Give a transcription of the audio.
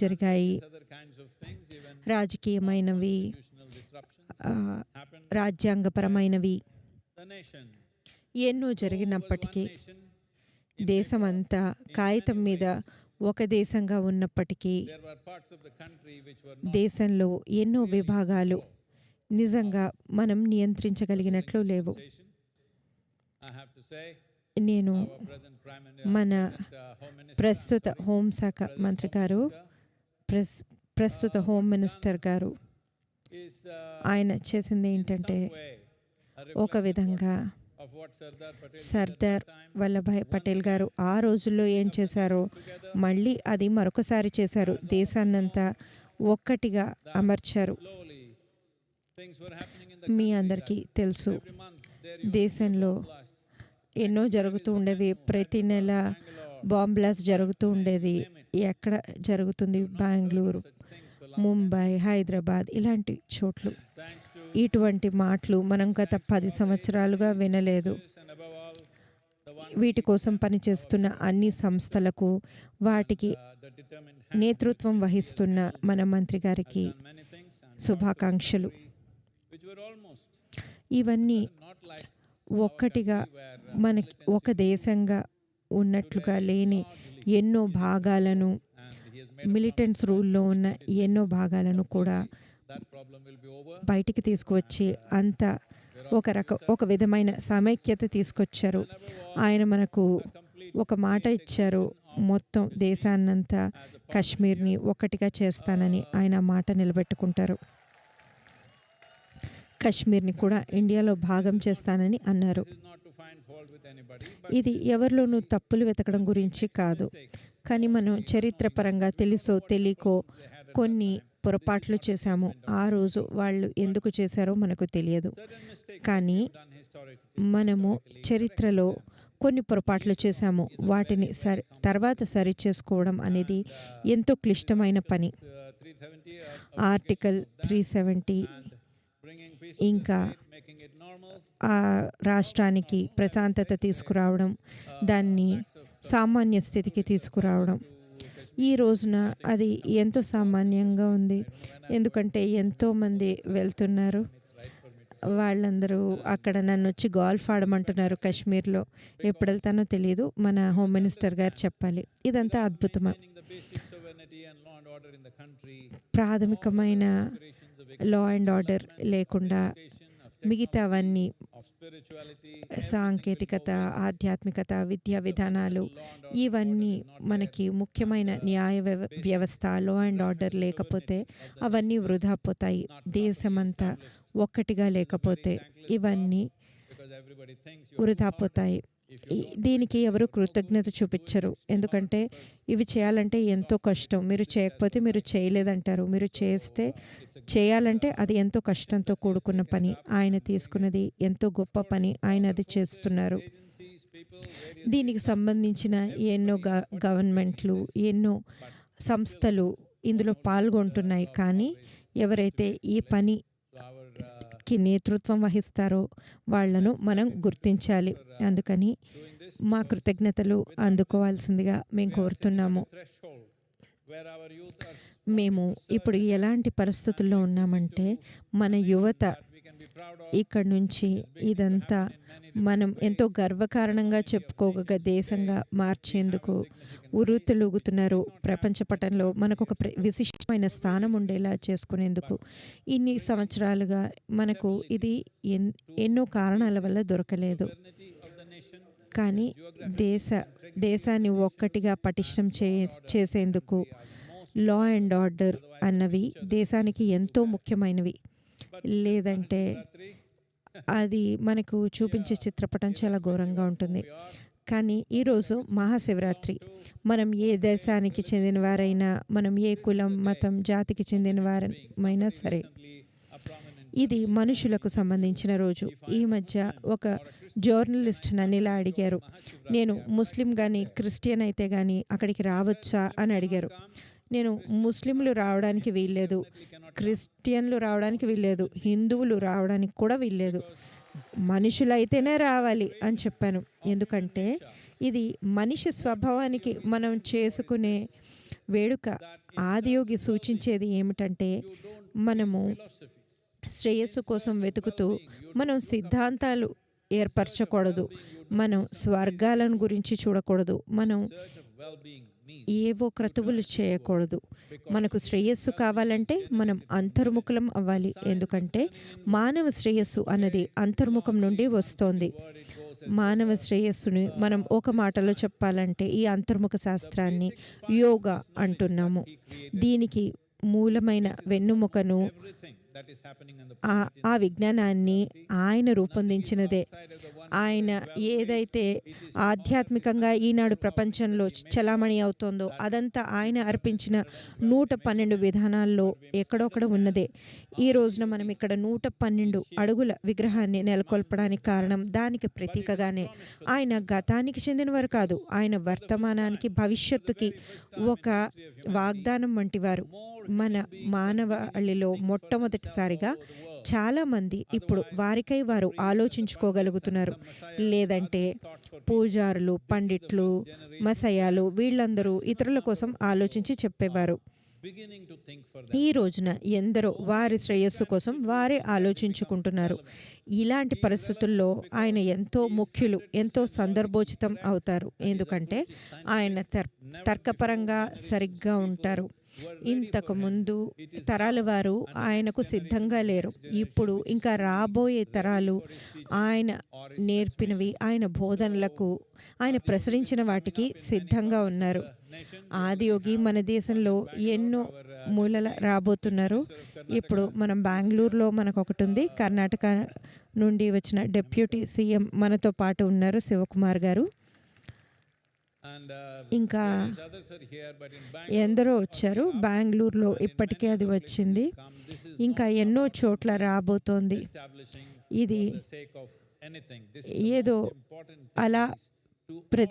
జరిగాయి. రాజకీయమైనవి, రాజ్యాంగపరమైనవి ఎన్నో జరిగినప్పటికీ దేశమంతా కాగితం మీద ఒక దేశంగా ఉన్నప్పటికీ దేశంలో ఎన్నో విభాగాలు నిజంగా మనం నియంత్రించగలిగినట్లు లేవు. నేను మన ప్రస్తుత హోంశాఖ మంత్రి గారు, ప్రస్తుత హోమ్ మినిస్టర్ గారు, ఆయన చేసింది ఏంటంటే ఒక విధంగా సర్దార్ వల్లభాయ్ పటేల్ గారు ఆ రోజుల్లో ఏం చేశారో మళ్ళీ అది మరొకసారి చేశారు. దేశాన్నంతా ఒక్కటిగా అమర్చారు. మీ అందరికీ తెలుసు, దేశంలో ఎన్నో జరుగుతూ ఉండేవి. ప్రతి నెల బాంబ్ బ్లాస్ట్ జరుగుతూ ఉండేది. ఎక్కడ జరుగుతుంది? బెంగళూరు, ముంబై, హైదరాబాద్ ఇలాంటి చోట్లు. ఇటువంటి మాటలు మనం గత 10 సంవత్సరాలుగా వినలేదు. వీటి కోసం పనిచేస్తున్న అన్ని సంస్థలకు, వాటికి నేతృత్వం వహిస్తున్న మన మంత్రి గారికి శుభాకాంక్షలు. ఇవన్నీ ఒక్కటిగా మనకి ఒక దేశంగా ఉన్నట్లుగా లేని ఎన్నో భాగాలను, మిలిటెంట్స్ రూల్లో ఉన్న ఎన్నో భాగాలను కూడా బయటికి తీసుకువచ్చి అంత ఒక విధమైన సమైక్యత తీసుకొచ్చారు. ఆయన మనకు ఒక మాట ఇచ్చారు, మొత్తం దేశాన్నంతా కాశ్మీర్ని ఒక్కటిగా చేస్తానని. ఆయన మాట నిలబెట్టుకుంటారు. కాశ్మీర్ని కూడా ఇండియాలో భాగం చేస్తానని అన్నారు. ఇది ఎవరిలోనూ తప్పులు వెతకడం గురించి కాదు, కానీ మనం చరిత్రపరంగా తెలుసో తెలియకో కొన్ని పొరపాట్లు చేశాము. ఆ రోజు వాళ్ళు ఎందుకు చేశారో మనకు తెలియదు, కానీ మనము చరిత్రలో కొన్ని పొరపాట్లు చేశాము. వాటిని తర్వాత సరి చేసుకోవడం అనేది ఎంతో క్లిష్టమైన పని. ఆర్టికల్ 370 ఇంకా ఆ రాష్ట్రానికి ప్రశాంతత తీసుకురావడం, దాన్ని సామాన్య స్థితికి తీసుకురావడం. ఈ రోజున అది ఎంతో సామాన్యంగా ఉంది, ఎందుకంటే ఎంతోమంది వెళ్తున్నారు. వాళ్ళందరూ అక్కడ నన్ను వచ్చి గోల్ఫ్ ఆడమంటున్నారు కాశ్మీర్లో. ఎప్పుడు వెళ్తానో తెలియదు, మన హోమ్ మినిస్టర్ గారు చెప్పాలి. ఇదంతా అద్భుతమే. ప్రాథమికమైన లా అండ్ ఆర్డర్ లేకుండా మిగతావన్నీ సాంకేతికత, ఆధ్యాత్మికత, విద్యా విధానాలు, ఇవన్నీ మనకి ముఖ్యమైన న్యాయ వ్యవస్థ, లా అండ్ ఆర్డర్ లేకపోతే అవన్నీ వృధా పోతాయి. దేశమంతా ఒక్కటిగా లేకపోతే ఇవన్నీ వృధా పోతాయి. దీనికి ఎవరు కృతజ్ఞత చూపించరు, ఎందుకంటే ఇవి చేయాలంటే ఎంతో కష్టం. మీరు చేయకపోతే మీరు చేయలేదంటారు, మీరు చేయాలంటే అది ఎంతో కష్టంతో కూడుకున్న పని. ఆయన తీసుకున్నది ఎంతో గొప్ప పని, ఆయన అది చేస్తున్నారు. దీనికి సంబంధించిన ఎన్నో గవర్నమెంట్లు, ఎన్నో సంస్థలు ఇందులో పాల్గొంటున్నాయి. కానీ ఎవరైతే ఈ పనికి నేతృత్వం వహిస్తారో వాళ్లను మనం గుర్తించాలి. అందుకని మా కృతజ్ఞతలు అందుకోవాల్సిందిగా మేము కోరుతున్నాము. మేము ఇప్పుడు ఎలాంటి పరిస్థితుల్లో ఉన్నామంటే, మన యువత ఇక్కడ నుంచి ఇదంతా మనం ఎంతో గర్వకారణంగా చెప్పుకోగల దేశంగా మార్చేందుకు ఉరుతులుగుతున్నారు. ప్రపంచ పటంలో మనకు ఒక విశిష్టమైన స్థానం ఉండేలా చేసుకునేందుకు ఇన్ని సంవత్సరాలుగా మనకు ఇది ఎన్నో కారణాల వల్ల దొరకలేదు. కానీ దేశాన్ని ఒక్కటిగా పటిష్టం చేసేందుకు లా అండ్ ఆర్డర్ అన్నవి దేశానికి ఎంతో ముఖ్యమైనవి. లేదంటే అది మనకు చూపించే చిత్రపటం చాలా ఘోరంగా ఉంటుంది. కానీ ఈరోజు మహాశివరాత్రి. మనం ఏ దేశానికి చెందిన వారైనా, మనం ఏ కులం, మతం, జాతికి చెందిన వారైనా సరే, ఇది మనుషులకు సంబంధించిన రోజు. ఈ మధ్య ఒక జర్నలిస్ట్ నన్ను ఇలా అడిగారు, నేను ముస్లిం కానీ క్రిస్టియన్ అయితే కానీ అక్కడికి రావచ్చా అని అడిగారు. నేను ముస్లింలు రావడానికి వీల్లేదు, క్రిస్టియన్లు రావడానికి వీల్లేదు, హిందువులు రావడానికి కూడా వీల్లేదు, మనుషులైతేనే రావాలి అని చెప్పాను. ఎందుకంటే ఇది మనిషి స్వభావానికి మనం చేసుకునే వేడుక ఆదియోగి సూచించేది ఏమిటంటే, మనము శ్రేయస్సు కోసం వెతుకుతూ మనం సిద్ధాంతాలు ఏర్పరచకూడదు. మనం స్వర్గాలను గురించి చూడకూడదు. మనం ఏవో క్రతువులు చేయకూడదు. మనకు శ్రేయస్సు కావాలంటే మనం అంతర్ముఖులం అవ్వాలి. ఎందుకంటే మానవ శ్రేయస్సు అన్నది అంతర్ముఖం నుండి వస్తోంది. మానవ శ్రేయస్సుని మనం ఒక మాటలో చెప్పాలంటే ఈ అంతర్ముఖ శాస్త్రాన్ని యోగా అంటున్నాము. దీనికి మూలమైన వెన్నుముకను ఆ విజ్ఞానాన్ని ఆయన రూపొందించినదే. ఆయన ఏదైతే ఆధ్యాత్మికంగా ఈనాడు ప్రపంచంలో చలామణి అవుతోందో అదంతా ఆయన అర్పించిన 112 విధానాల్లో ఎక్కడొక్కడ ఉన్నదే. ఈ రోజున మనం ఇక్కడ 112 అడుగుల విగ్రహాన్ని నెలకొల్పడానికి కారణం దానికి ప్రతీకగానే. ఆయన గతానికి చెందినవారు కాదు, ఆయన వర్తమానానికి భవిష్యత్తుకి ఒక వాగ్దానం వంటివారు. మన మానవాళిలో మొట్టమొదటిసారిగా చాలామంది ఇప్పుడు వారికై వారు ఆలోచించుకోగలుగుతున్నారు. లేదంటే పూజారులు, పండిట్లు, మసయాలు వీళ్ళందరూ ఇతరుల కోసం ఆలోచించి చెప్పేవారు. ఈ రోజున ఎందరో వారి శ్రేయస్సు కోసం వారే ఆలోచించుకుంటున్నారు. ఇలాంటి పరిస్థితుల్లో ఆయన ఎంతో ముఖ్యులు, ఎంతో సందర్భోచితం అవుతారు. ఎందుకంటే ఆయన తర్కపరంగా సరిగ్గా ఉంటారు. ఇంతకుముందు తరాల వారు ఆయనకు సిద్ధంగా లేరు. ఇప్పుడు ఇంకా రాబోయే తరాలు ఆయన నేర్పినవి, ఆయన బోధనలకు, ఆయన ప్రసరించిన వాటికి సిద్ధంగా ఉన్నారు. ఆదియోగి మన దేశంలో ఎన్నో మూలల రాబోతున్నారు. ఇప్పుడు మనం బెంగళూరులో మనకు ఒకటి ఉంది. కర్ణాటక నుండి వచ్చిన డిప్యూటీ సీఎం మనతో పాటు ఉన్నారు, శివకుమార్ గారు. ఇంకా ఎందరో వచ్చారు. బెంగళూరులో ఇప్పటికే అది వచ్చింది. ఇంకా ఎన్నో చోట్ల రాబోతోంది. ఇది ఏదో అలా ప్రతి